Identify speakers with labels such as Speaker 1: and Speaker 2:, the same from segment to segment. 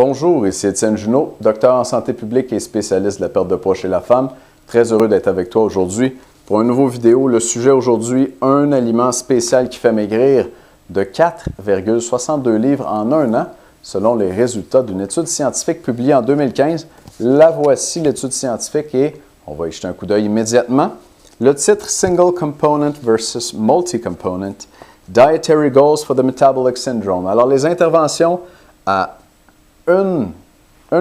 Speaker 1: Bonjour, ici Étienne Junot, docteur en santé publique et spécialiste de la perte de poids chez la femme. Très heureux d'être avec toi aujourd'hui pour une nouvelle vidéo. Le sujet aujourd'hui, un aliment spécial qui fait maigrir de 4,62 livres en un an, selon les résultats d'une étude scientifique publiée en 2015. La voici, l'étude scientifique, et on va y jeter un coup d'œil immédiatement. Le titre « Single Component versus Multi-Component, Dietary Goals for the Metabolic Syndrome ». Alors, les interventions à une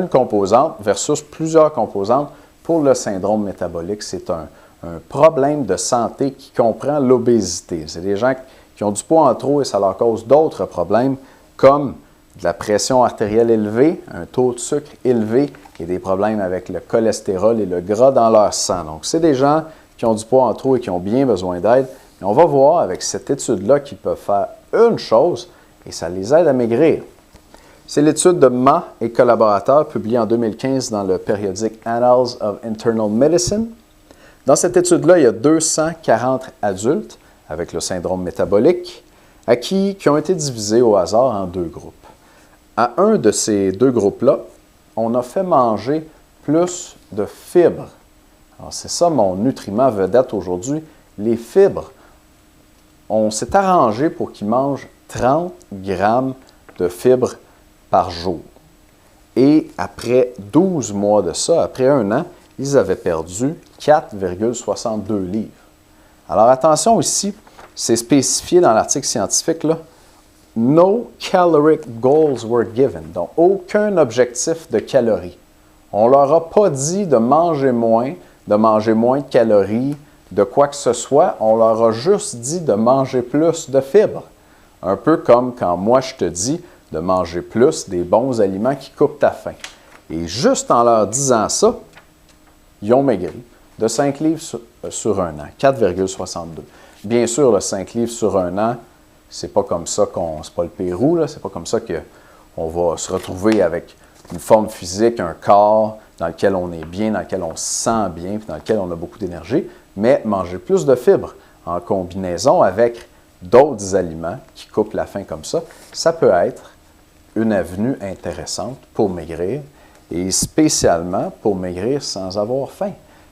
Speaker 1: composante versus plusieurs composantes pour le syndrome métabolique. C'est un problème de santé qui comprend l'obésité. C'est des gens qui ont du poids en trop et ça leur cause d'autres problèmes comme de la pression artérielle élevée, un taux de sucre élevé et des problèmes avec le cholestérol et le gras dans leur sang. Donc, c'est des gens qui ont du poids en trop et qui ont bien besoin d'aide. Et on va voir avec cette étude-là qu'ils peuvent faire une chose et ça les aide à maigrir. C'est l'étude de Ma et collaborateurs publiée en 2015 dans le périodique Annals of Internal Medicine. Dans cette étude-là, il y a 240 adultes avec le syndrome métabolique qui ont été divisés au hasard en deux groupes. À un de ces deux groupes-là, on a fait manger plus de fibres. Alors, c'est ça mon nutriment vedette aujourd'hui, les fibres. On s'est arrangé pour qu'ils mangent 30 grammes de fibres par jour. Et après 12 mois de ça, après un an, ils avaient perdu 4,62 livres. Alors attention ici, c'est spécifié dans l'article scientifique, là, « No caloric goals were given », donc aucun objectif de calories. On ne leur a pas dit de manger moins de calories, de quoi que ce soit, on leur a juste dit de manger plus de fibres. Un peu comme quand moi je te dis de manger plus des bons aliments qui coupent ta faim. Et juste en leur disant ça, ils ont maigri de 5 livres sur un an, 4,62. Bien sûr, le 5 livres sur un an, c'est pas comme ça c'est pas le Pérou, là, c'est pas comme ça qu'on va se retrouver avec une forme physique, un corps dans lequel on est bien, dans lequel on se sent bien, puis dans lequel on a beaucoup d'énergie, mais manger plus de fibres en combinaison avec d'autres aliments qui coupent la faim comme ça peut être une avenue intéressante pour maigrir et spécialement pour maigrir sans avoir faim.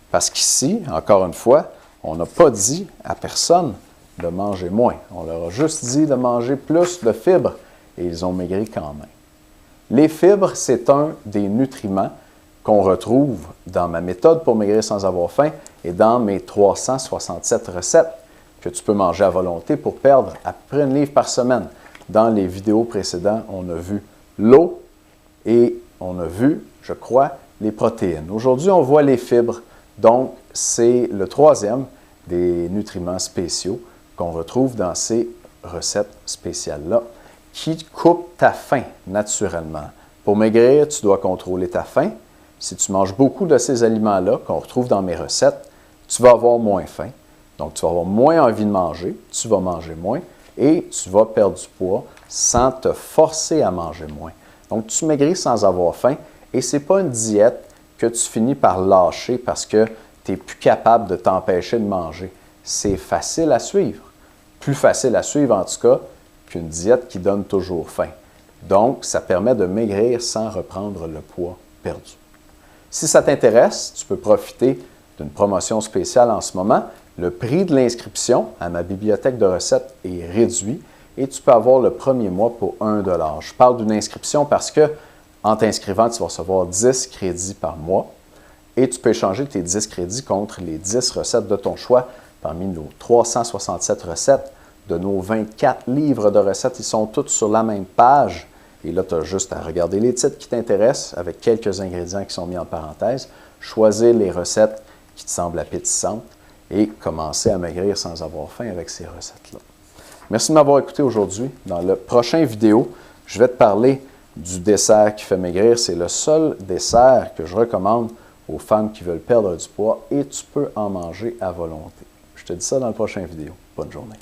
Speaker 1: Parce qu'ici, encore une fois, on n'a pas dit à personne de manger moins. On leur a juste dit de manger plus de fibres et ils ont maigri quand même. Les fibres, c'est un des nutriments qu'on retrouve dans ma méthode pour maigrir sans avoir faim et dans mes 367 recettes que tu peux manger à volonté pour perdre à peu près 1 livre par semaine. Dans les vidéos précédentes, on a vu l'eau et on a vu, je crois, les protéines. Aujourd'hui, on voit les fibres. Donc, c'est le troisième des nutriments spéciaux qu'on retrouve dans ces recettes spéciales-là qui coupent ta faim naturellement. Pour maigrir, tu dois contrôler ta faim. Si tu manges beaucoup de ces aliments-là qu'on retrouve dans mes recettes, tu vas avoir moins faim. Donc, tu vas avoir moins envie de manger, tu vas manger moins et tu vas perdre du poids sans te forcer à manger moins. Donc, tu maigris sans avoir faim et ce n'est pas une diète que tu finis par lâcher parce que tu n'es plus capable de t'empêcher de manger. C'est facile à suivre. Plus facile à suivre, en tout cas, qu'une diète qui donne toujours faim. Donc, ça permet de maigrir sans reprendre le poids perdu. Si ça t'intéresse, tu peux profiter d'une promotion spéciale en ce moment. Le prix de l'inscription à ma bibliothèque de recettes est réduit et tu peux avoir le premier mois pour 1 $. Je parle d'une inscription parce que en t'inscrivant, tu vas recevoir 10 crédits par mois et tu peux échanger tes 10 crédits contre les 10 recettes de ton choix parmi nos 367 recettes de nos 24 livres de recettes. Ils sont tous sur la même page. Et là, tu as juste à regarder les titres qui t'intéressent avec quelques ingrédients qui sont mis en parenthèse, choisir les recettes qui te semblent appétissantes et commencer à maigrir sans avoir faim avec ces recettes-là. Merci de m'avoir écouté aujourd'hui. Dans la prochaine vidéo, je vais te parler du dessert qui fait maigrir. C'est le seul dessert que je recommande aux femmes qui veulent perdre du poids et tu peux en manger à volonté. Je te dis ça dans la prochaine vidéo. Bonne journée.